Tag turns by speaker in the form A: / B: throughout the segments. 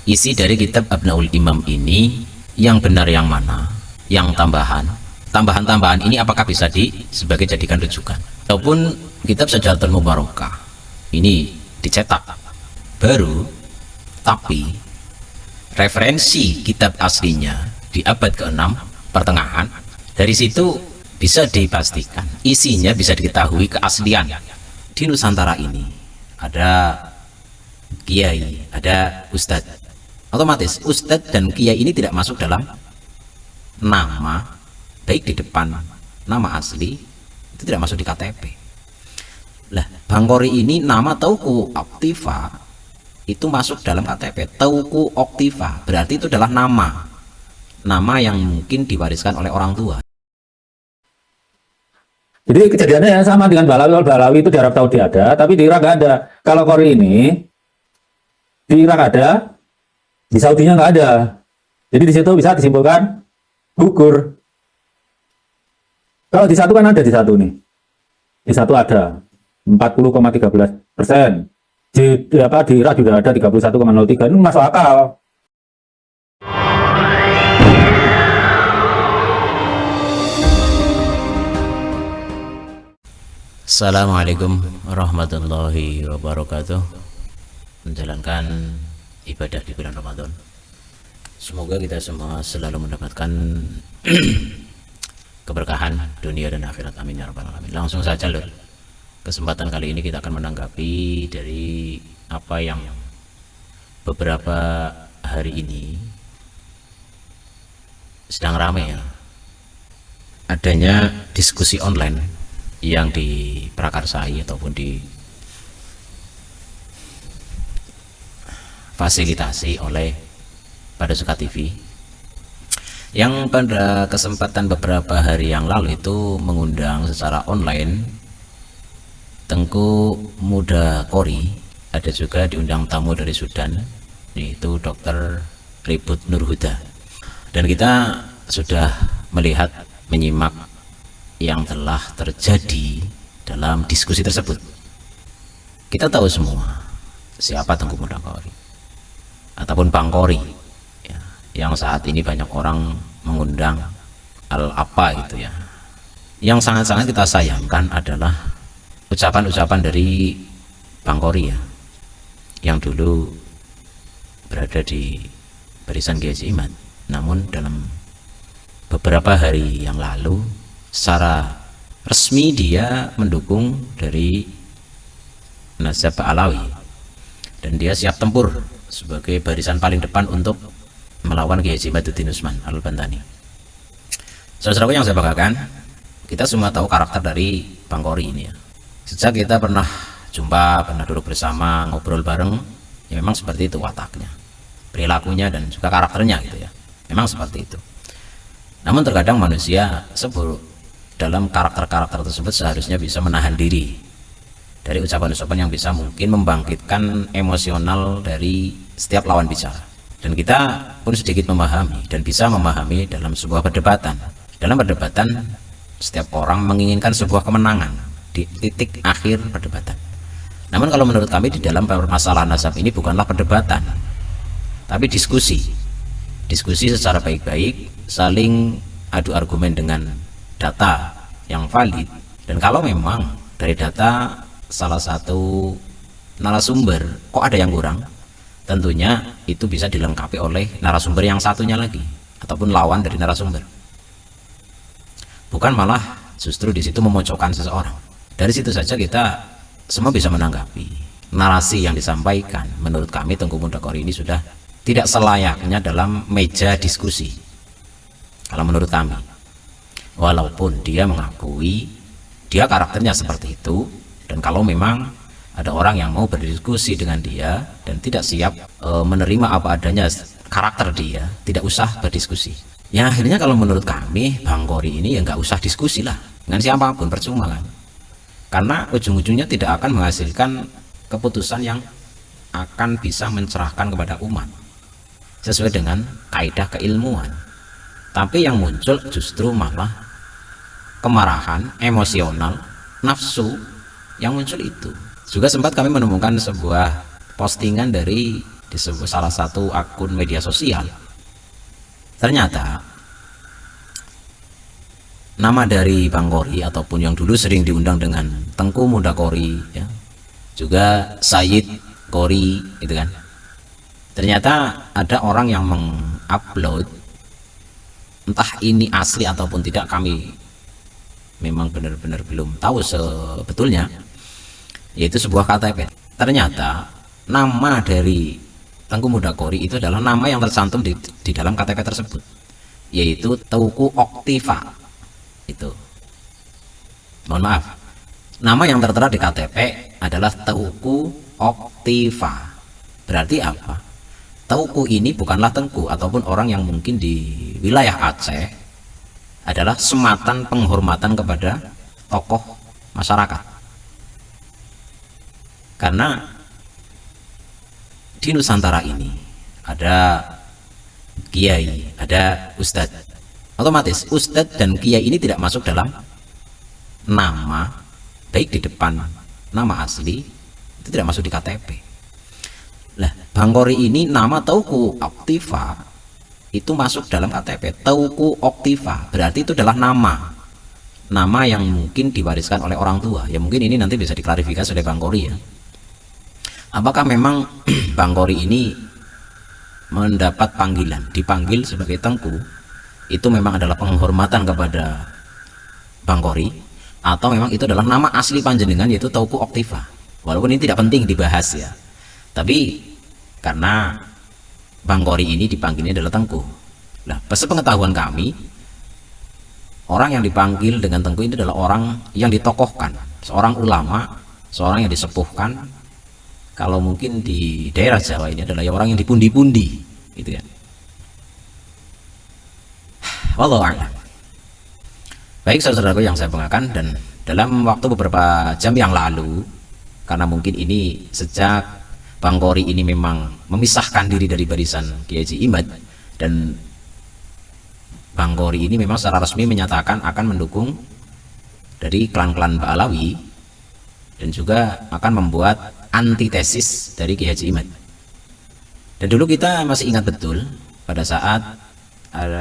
A: isi dari kitab Abnaul Imam ini yang benar yang mana, yang tambahan ini apakah bisa sebagai jadikan rujukan, ataupun kitab Sajalatul Mubarakah ini dicetak baru tapi referensi kitab aslinya di abad ke-6 pertengahan, dari situ bisa dipastikan isinya, bisa diketahui keaslian. Di Nusantara ini ada kiai, ada ustadz, otomatis ustadz dan kiai ini tidak masuk dalam nama, baik di depan nama asli itu tidak masuk di KTP. Lah, Bang Qori ini nama Teuku Oktiva itu masuk dalam KTP. Teuku Oktiva berarti itu adalah nama yang mungkin diwariskan oleh orang tua.
B: Jadi kejadiannya sama dengan Balawi. Balawi itu di Arab Saudi ada, tapi di Irak nggak ada. Kalau Qori ini di Irak ada, di Saudinya nggak ada. Jadi di situ bisa disimpulkan gugur. Kalau di satu kan ada, di satu nih, di satu ada 40,13%. Di Irak juga ada 31,03. Ini masuk akal.
A: Assalamualaikum warahmatullahi wabarakatuh. Menjalankan ibadah di bulan Ramadan, semoga kita semua selalu mendapatkan keberkahan dunia dan akhirat, amin ya rabbal alamin. Langsung saja lur, kesempatan kali ini kita akan menanggapi dari apa yang beberapa hari ini sedang ramai ya, adanya diskusi online yang diprakarsai ataupun difasilitasi oleh Pada Suka TV, yang pada kesempatan beberapa hari yang lalu itu mengundang secara online Tengku Muda Qori, ada juga diundang tamu dari Sudan, yaitu Dr. Ribut Nurhuda, dan kita sudah melihat, menyimak yang telah terjadi dalam diskusi tersebut. Kita tahu semua siapa Tengku Muda Qori ataupun Bang Qori ya, yang saat ini banyak orang mengundang apa gitu ya. Yang sangat-sangat kita sayangkan adalah ucapan-ucapan dari Bang Qori ya, yang dulu berada di barisan Kiai Haji Imad, namun dalam beberapa hari yang lalu secara resmi dia mendukung dari Nazab Alawi, dan dia siap tempur sebagai barisan paling depan untuk melawan Kiai Haji Imaduddin Usman Al-Bantani. Saudaraku yang saya banggakan, kita semua tahu karakter dari Bang Qori ini ya. Sejak kita pernah jumpa, pernah duduk bersama, ngobrol bareng, ya memang seperti itu wataknya, perilakunya dan juga karakternya gitu ya, memang seperti itu. Namun terkadang manusia dalam karakter-karakter tersebut seharusnya bisa menahan diri dari ucapan-ucapan yang bisa mungkin membangkitkan emosional dari setiap lawan bicara. Dan kita pun sedikit memahami dan bisa memahami dalam sebuah perdebatan. Dalam perdebatan, setiap orang menginginkan sebuah kemenangan di titik akhir perdebatan. Namun kalau menurut kami di dalam permasalahan nasab ini bukanlah perdebatan, tapi diskusi secara baik-baik, saling adu argumen dengan data yang valid. Dan kalau memang dari data salah satu narasumber kok ada yang kurang, tentunya itu bisa dilengkapi oleh narasumber yang satunya lagi ataupun lawan dari narasumber, bukan malah justru di situ memojokkan seseorang. Dari situ saja kita semua bisa menanggapi narasi yang disampaikan. Menurut kami Tengku Muda Qori ini sudah tidak selayaknya dalam meja diskusi kalau menurut kami. Walaupun dia mengakui dia karakternya seperti itu, dan kalau memang ada orang yang mau berdiskusi dengan dia dan tidak siap menerima apa adanya karakter dia, tidak usah berdiskusi. Ya akhirnya kalau menurut kami Bang Qori ini ya nggak usah diskusi lah dengan siapapun, percuma kan, karena ujung-ujungnya tidak akan menghasilkan keputusan yang akan bisa mencerahkan kepada umat sesuai dengan kaidah keilmuan. Tapi yang muncul justru malah kemarahan, emosional, nafsu yang muncul itu. Juga sempat kami menemukan sebuah postingan dari di sebuah salah satu akun media sosial. Ternyata nama dari Bang Kori ataupun yang dulu sering diundang dengan Tengku Muda Kori ya, juga Sayyid Kori gitu kan. Ternyata ada orang yang mengupload, entah ini asli ataupun tidak, kami memang benar-benar belum tahu sebetulnya, yaitu sebuah KTP. Ternyata nama dari Tengku Muda Kori itu adalah nama yang tercantum di dalam KTP tersebut, yaitu Teuku Oktiva. Itu, mohon maaf, nama yang tertera di KTP adalah Teuku Oktiva. Berarti apa? Teuku ini bukanlah Tengku ataupun orang yang mungkin di wilayah Aceh, adalah sematan penghormatan kepada tokoh masyarakat. Karena di Nusantara ini ada kiai, ada ustadz. Otomatis ustadz dan kiai ini tidak masuk dalam nama, baik di depan nama asli, itu tidak masuk di KTP. Lah, Bang Kori ini nama Teuku Oktiva itu masuk dalam KTP. Teuku Oktiva berarti itu adalah nama yang mungkin diwariskan oleh orang tua. Ya mungkin ini nanti bisa diklarifikasi oleh Bang Kori ya. Apakah memang Bang Kori ini mendapat panggilan, dipanggil sebagai Tengku, itu memang adalah penghormatan kepada Bang Kori, atau memang itu adalah nama asli panjenengan yaitu Teuku Oktiva? Walaupun ini tidak penting dibahas ya, tapi karena Bang Kori ini dipanggilnya adalah Tengku. Nah, sepengetahuan kami, orang yang dipanggil dengan Tengku ini adalah orang yang ditokohkan, seorang ulama, seorang yang disepuhkan. Kalau mungkin di daerah Jawa ini adalah orang yang dipundi-pundi, gitu kan. Wallahu a'lam. Baik saudaraku yang saya banggakan, dan dalam waktu beberapa jam yang lalu, karena mungkin ini sejak Bang Kori ini memang memisahkan diri dari barisan Kiai Haji Imad, dan Bang Kori ini memang secara resmi menyatakan akan mendukung dari klan-klan Ba'alawi dan juga akan membuat antitesis dari Kiai Haji Imad. Dan dulu kita masih ingat betul pada saat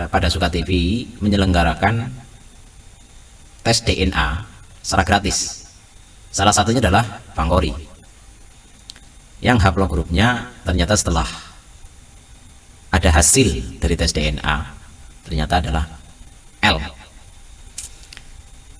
A: pada Suka TV menyelenggarakan tes DNA secara gratis. Salah satunya adalah Bang Kori, yang haplogrupnya ternyata setelah ada hasil dari tes DNA ternyata adalah L.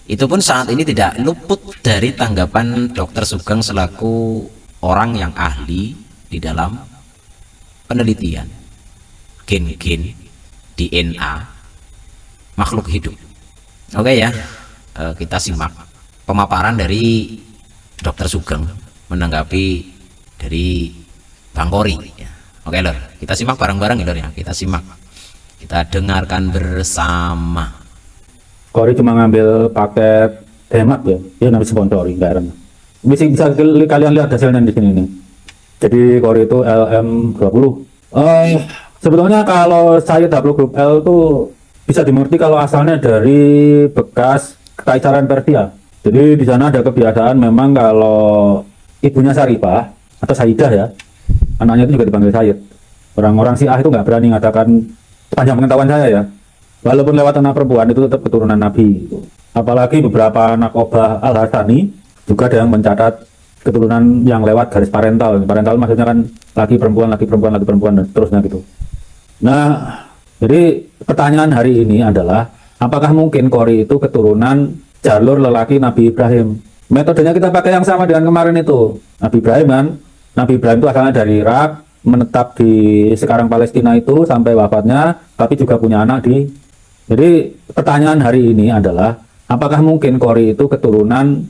A: Itu pun saat ini tidak luput dari tanggapan Dr. Sugeng selaku orang yang ahli di dalam penelitian gen-gen DNA makhluk hidup. Oke ya, kita simak pemaparan dari Dr. Sugeng menanggapi dari Bang Kori ya. Oke lor, kita simak bareng-bareng ya lor ya, kita simak, kita dengarkan bersama.
B: Kori cuma ngambil paket hemat ya, dia nanti sponsori enggak. Bisa kalian lihat hasilnya di sini nih. Jadi Kori itu LM20. Sebetulnya kalau saya haplogrup L itu bisa dimengerti kalau asalnya dari bekas Kekaisaran Persia. Jadi di sana ada kebiasaan memang kalau ibunya Saripah atau Sayyidah ya, anaknya itu juga dipanggil Sayyid. Orang-orang Syiah itu nggak berani mengatakan, sepanjang pengetahuan saya ya, walaupun lewat anak perempuan itu tetap keturunan Nabi. Apalagi beberapa anak Obah Al-Hasani juga ada yang mencatat keturunan yang lewat garis parental. Parental maksudnya kan laki perempuan, laki perempuan, laki perempuan, dan seterusnya gitu. Nah, jadi pertanyaan hari ini adalah, apakah mungkin Kori itu keturunan jalur lelaki Nabi Ibrahim? Metodenya kita pakai yang sama dengan kemarin itu. Nabi Ibrahim kan, Nabi Ibrahim itu asalnya dari Irak, menetap di sekarang Palestina itu sampai wafatnya, tapi juga punya anak di. Jadi pertanyaan hari ini adalah, apakah mungkin Kori itu keturunan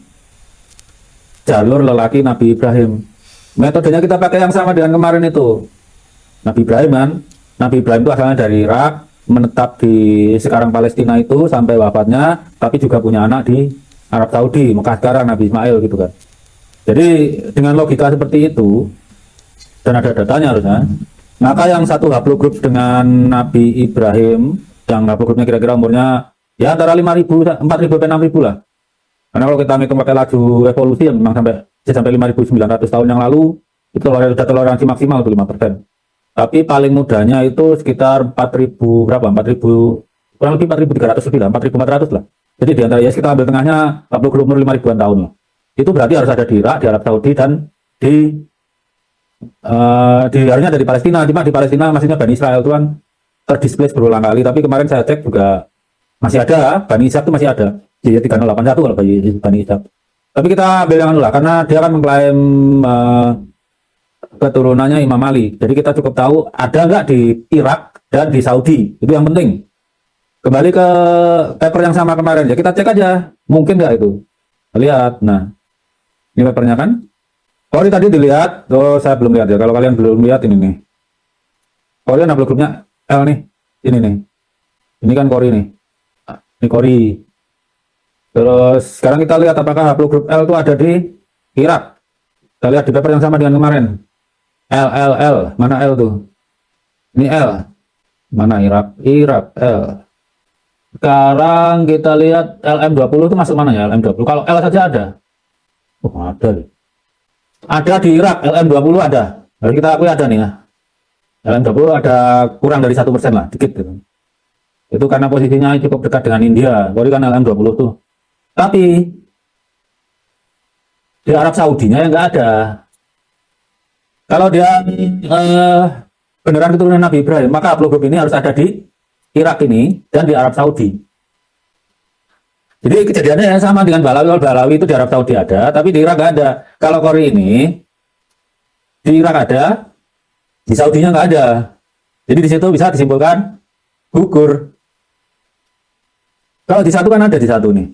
B: jalur lelaki Nabi Ibrahim? Metodenya kita pakai yang sama dengan kemarin itu. Nabi Ibrahim kan, Nabi Ibrahim itu asalnya dari Irak, menetap di sekarang Palestina itu sampai wafatnya, tapi juga punya anak di Arab Saudi, Mekah sekarang, Nabi Ismail gitu kan. Jadi dengan logika seperti itu, dan ada datanya harusnya, maka yang satu haplogrup dengan Nabi Ibrahim, yang haplogrupnya kira-kira umurnya ya antara 5.000, 4.000 sampai 6.000 lah. Karena kalau kita hitung pakai laju evolusi yang memang sampai 5.900 tahun yang lalu, Itu udah toleransi maksimal tuh 5%. Tapi paling mudahnya itu sekitar 4.000 berapa? 4.000 kurang lebih 4.300 lebih lah, 4.400 lah. Jadi di antara IS kita ambil tengahnya 40 grup umur 5 ribuan tahun lah. Itu berarti harus ada di Irak, di Arab Saudi dan harusnya ada di Palestina. Cuma di Palestina maksudnya Bani Israel itu kan terdisplace berulang kali. Tapi kemarin saya cek juga masih ada, Bani Ishaq itu masih ada di 3081 kalau Bani Ishaq. Tapi kita ambil yang lah karena dia kan mengklaim keturunannya Imam Ali. Jadi kita cukup tahu ada nggak di Irak dan di Saudi. Itu yang penting. Kembali ke paper yang sama kemarin ya, kita cek aja mungkin nggak itu. Lihat, nah ini papernya kan. Kori tadi dilihat, saya belum lihat ya. Kalau kalian belum lihat ini nih. Kori kan upload grupnya L nih, ini nih. Ini kan Kori nih. Ini Kori. Terus sekarang kita lihat apakah upload grup L itu ada di Irak. Kita lihat di paper yang sama dengan kemarin. L, mana L tuh? Ini L. Mana Irak? Irak L. Sekarang kita lihat LM20 itu masuk mana ya? LM20. Kalau L saja ada. Oh, ada deh. Ada di Irak, LM20 ada. Harus kita akui ada nih ya. LM20 ada kurang dari 1% lah, dikit gitu. Itu karena posisinya cukup dekat dengan India. Jadi kan LM20 tuh. Tapi di Arab Saudinya yang nggak ada. Kalau dia beneran keturunan Nabi Ibrahim, maka haplogrup ini harus ada di Irak ini dan di Arab Saudi. Jadi kejadiannya sama dengan Balawi. Balawi itu di Arab Saudi ada, tapi di Irak nggak ada. Kalau Kori ini di Irak ada, di Saudinya nggak ada. Jadi di situ bisa disimpulkan gugur. Kalau di satu kan ada di satu nih.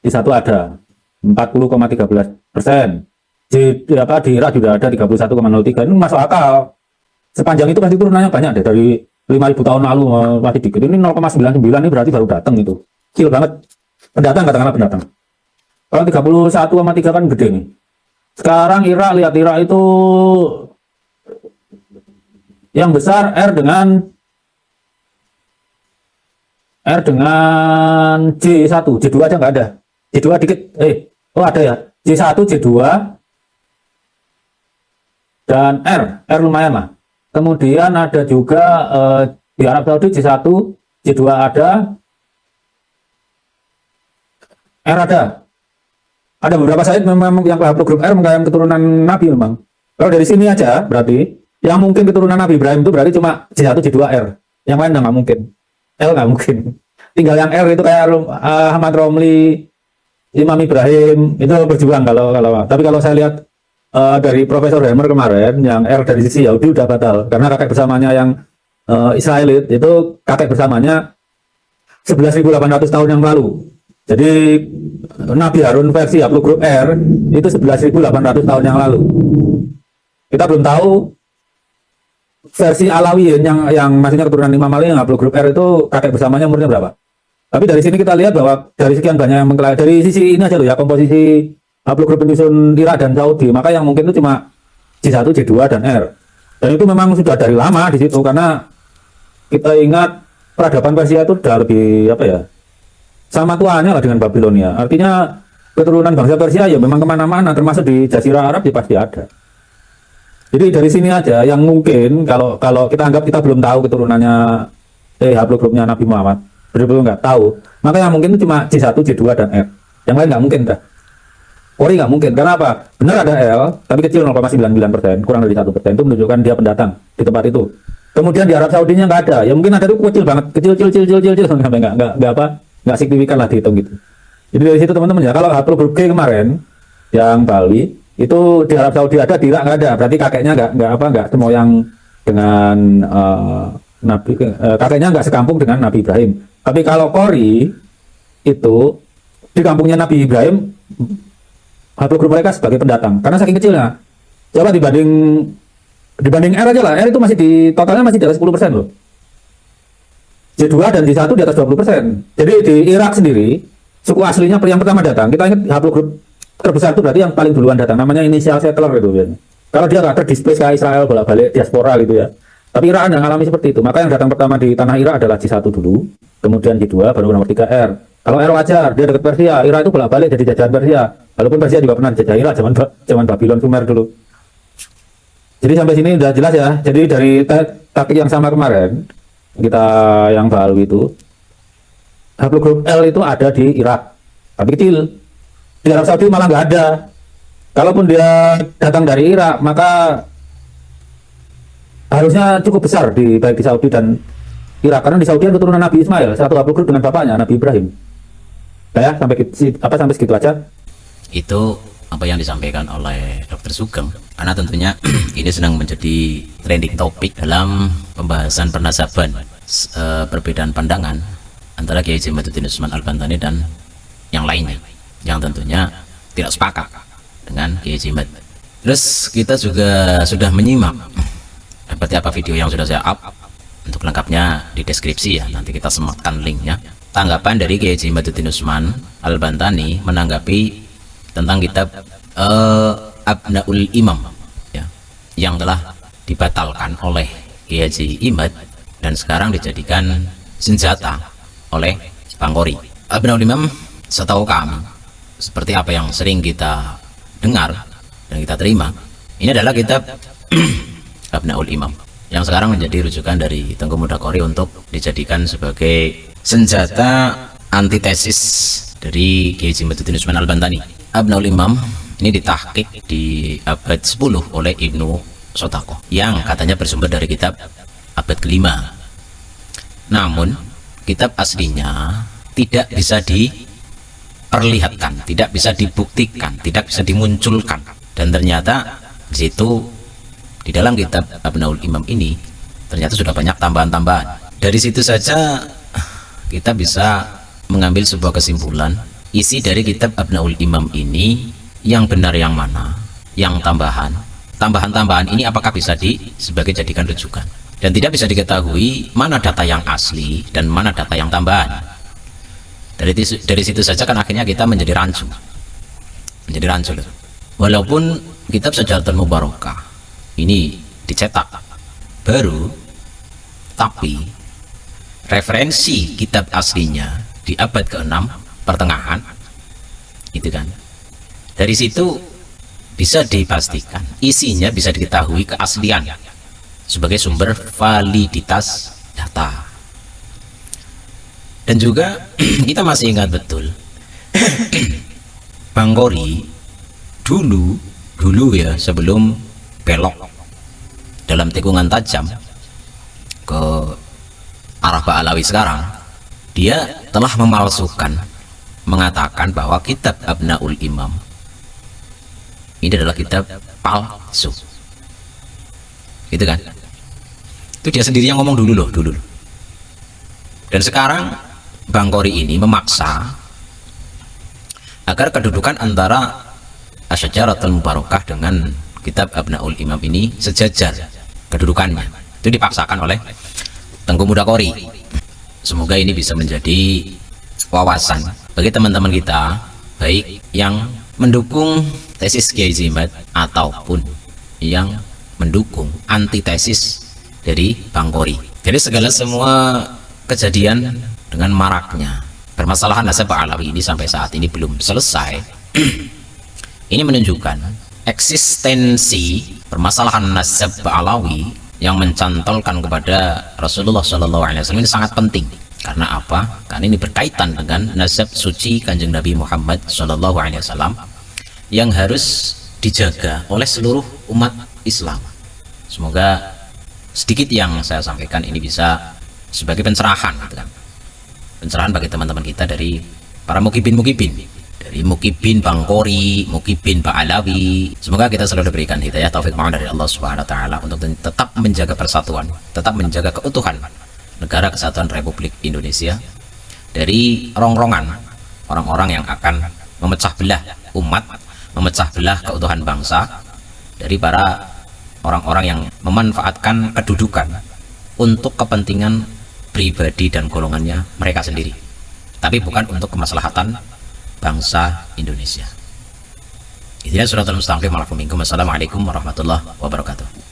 B: Di satu ada 40,13%. Di Irak juga ada 31,03. Ini masuk akal. Sepanjang itu pasti turunannya banyak deh dari 5.000 tahun lalu masih dikit. Ini 0,99 ini berarti baru datang itu. Kecil banget. Pendatang katakanlah pendatang. Kalau 31,3 kan gede nih. Sekarang Irak, lihat Irak itu yang besar R dengan J1, J2 aja nggak ada. J2 dikit. Oh ada ya. J1, J2 dan R lumayan lah. Kemudian ada juga di Arab Saudi J1, J2 ada, R ada. Ada beberapa site memang yang haplogrup R mengklaim keturunan Nabi memang. Kalau dari sini aja berarti yang mungkin keturunan Nabi Ibrahim itu berarti cuma J1, J2, R. Yang lain nggak mungkin. L nggak mungkin. Tinggal yang R itu kayak Ahmad Romli, Imam Ibrahim itu berjuang kalau. Tapi kalau saya lihat dari Profesor Hammer kemarin, yang R dari sisi Yahudi udah batal karena kakek bersamanya yang Israelit itu kakek bersamanya 11.800 tahun yang lalu. Jadi Nabi Harun versi haplogrup R itu 11.800 tahun yang lalu. Kita belum tahu versi Alawiyin yang maksudnya keturunan Imam Ali yang haplogrup R itu kakek bersamanya umurnya berapa. Tapi dari sini kita lihat bahwa dari sekian banyak yang mengklaim dari sisi ini aja loh ya, komposisi haplogrup penyusun Irak dan Saudi, maka yang mungkin itu cuma J1, J2 dan R. Dan itu memang sudah dari lama di situ karena kita ingat peradaban Persia itu sudah lebih apa ya, sama tuanya lah dengan Babilonia. Artinya keturunan bangsa Persia ya memang kemana-mana, termasuk di Jazirah Arab ya pasti ada. Jadi dari sini aja yang mungkin kalau kita anggap kita belum tahu keturunannya haplogrupnya Nabi Muhammad, betul-betul nggak tahu, maka yang mungkin itu cuma J1, J2 dan R. Yang lain nggak mungkin dah. Kori nggak mungkin, karena apa? Benar ada L, tapi kecil 0,99%, kurang dari 1%, itu menunjukkan dia pendatang di tempat itu. Kemudian di Arab Saudinya nggak ada, ya mungkin ada itu kecil banget, kecil, sampai nggak signifikan lah dihitung gitu. Jadi dari situ teman-teman ya, kalau haplogrup G kemarin, yang Bali, itu di Arab Saudi ada, di Irak nggak ada, berarti kakeknya nggak semoyang dengan Nabi, kakeknya nggak sekampung dengan Nabi Ibrahim. Tapi kalau Kori itu di kampungnya Nabi Ibrahim, haplogrup mereka sebagai pendatang karena saking kecilnya. Coba dibanding R aja lah, R itu masih di totalnya masih di atas 10% loh. J2 dan J1 di atas 20%. Jadi di Irak sendiri suku aslinya yang pertama datang, kita ingat haplogrup terbesar itu berarti yang paling duluan datang, namanya initial settler gitu biasanya. Kalau dia nggak terdisplace kayak Israel bolak-balik diaspora gitu ya. Tapi Irak yang mengalami seperti itu, maka yang datang pertama di tanah Irak adalah J1 dulu, kemudian J2, baru nomor 3 R. Kalau R wajar, dia dekat Persia, Irak itu bolak-balik jadi jajahan Persia. Walaupun Persia juga pernah dijajah Irak zaman Babylon Sumer dulu. Jadi sampai sini udah jelas ya. Jadi dari taktik yang sama kemarin kita yang baru itu, haplogrup L itu ada di Irak, tapi kecil. Di Arab Saudi malah nggak ada. Kalaupun dia datang dari Irak, maka harusnya cukup besar di baik di Saudi dan Irak, karena di Saudi kan keturunan Nabi Ismail, satu haplogrup dengan bapaknya Nabi Ibrahim. Ya, sampai segitu aja.
A: Itu apa yang disampaikan oleh Dr. Sugeng, karena tentunya ini sedang menjadi trending topik dalam pembahasan pernasaban perbedaan pandangan antara Kiai Haji Imaduddin Usman Al-Bantani dan yang lainnya yang tentunya tidak sepakat dengan Kiai Haji Imad. Terus kita juga sudah menyimak seperti apa video yang sudah saya up, untuk lengkapnya di deskripsi ya, nanti kita sematkan linknya. Tanggapan dari Kiai Haji Imaduddin Usman Al-Bantani menanggapi tentang kitab Abnaul Imam ya, yang telah dibatalkan oleh Kiai Haji Imad dan sekarang dijadikan senjata oleh Bang Qori. Abnaul Imam setahu kami, seperti apa yang sering kita dengar dan kita terima, ini adalah kitab Abnaul Imam yang sekarang menjadi rujukan dari Tengku Muda Qori untuk dijadikan sebagai senjata antitesis dari Kiai Haji Imaduddin Usman Al-Bantani. Abnaul Imam ini ditahqiq di abad 10 oleh Ibnu Sotaqoh yang katanya bersumber dari kitab abad kelima. Namun kitab aslinya tidak bisa diperlihatkan, tidak bisa dibuktikan, tidak bisa dimunculkan, dan ternyata di situ di dalam kitab Abnaul Imam ini ternyata sudah banyak tambahan-tambahan. Dari situ saja kita bisa mengambil sebuah kesimpulan, isi dari kitab Abnaul Imam ini yang benar yang mana, yang tambahan-tambahan ini apakah bisa sebagai jadikan rujukan, dan tidak bisa diketahui mana data yang asli dan mana data yang tambahan. Dari situ saja kan akhirnya kita menjadi rancu loh. Walaupun kitab Syajaratul Mubarakah ini dicetak baru, tapi referensi kitab aslinya di abad ke-6 pertengahan itu kan, dari situ bisa dipastikan isinya, bisa diketahui keaslian sebagai sumber validitas data. Dan juga kita masih ingat betul Bang Qori dulu ya, sebelum belok dalam tikungan tajam ke arah Ba'alawi sekarang, dia telah memalsukan, mengatakan bahwa kitab Abnaul Imam ini adalah kitab palsu, gitu kan? Itu dia sendiri yang ngomong dulu loh. Dan sekarang Bang Qori ini memaksa agar kedudukan antara Asyajaratul Mubarakah dengan kitab Abnaul Imam ini sejajar kedudukannya. Itu dipaksakan oleh Tengku Muda Qori. Semoga ini bisa menjadi wawasan bagi teman-teman kita, baik yang mendukung tesis Kiai Haji Imad ataupun yang mendukung antitesis dari Bang Qori. Jadi semua kejadian dengan maraknya permasalahan nasab Ba'alawi ini sampai saat ini belum selesai. Ini menunjukkan eksistensi permasalahan nasab Ba'alawi yang mencantolkan kepada Rasulullah SAW ini sangat penting. Karena apa? Karena ini berkaitan dengan nasab suci Kanjeng Nabi Muhammad SAW yang harus dijaga oleh seluruh umat Islam. Semoga sedikit yang saya sampaikan ini bisa sebagai pencerahan, gitu kan? Pencerahan bagi teman-teman kita dari para mukibin, dari mukibin Bang Qori, mukibin Ba'alawi. Semoga kita selalu diberikan hidayah taufik ma'an dari Allah Subhanahu wa taala untuk tetap menjaga persatuan, tetap menjaga keutuhan Negara Kesatuan Republik Indonesia dari rongrongan orang-orang yang akan memecah belah umat, memecah belah keutuhan bangsa, dari para orang-orang yang memanfaatkan kedudukan untuk kepentingan pribadi dan golongannya mereka sendiri, tapi bukan untuk kemaslahatan bangsa Indonesia. Itulah suratul mustaqim. Assalamualaikum warahmatullahi wabarakatuh.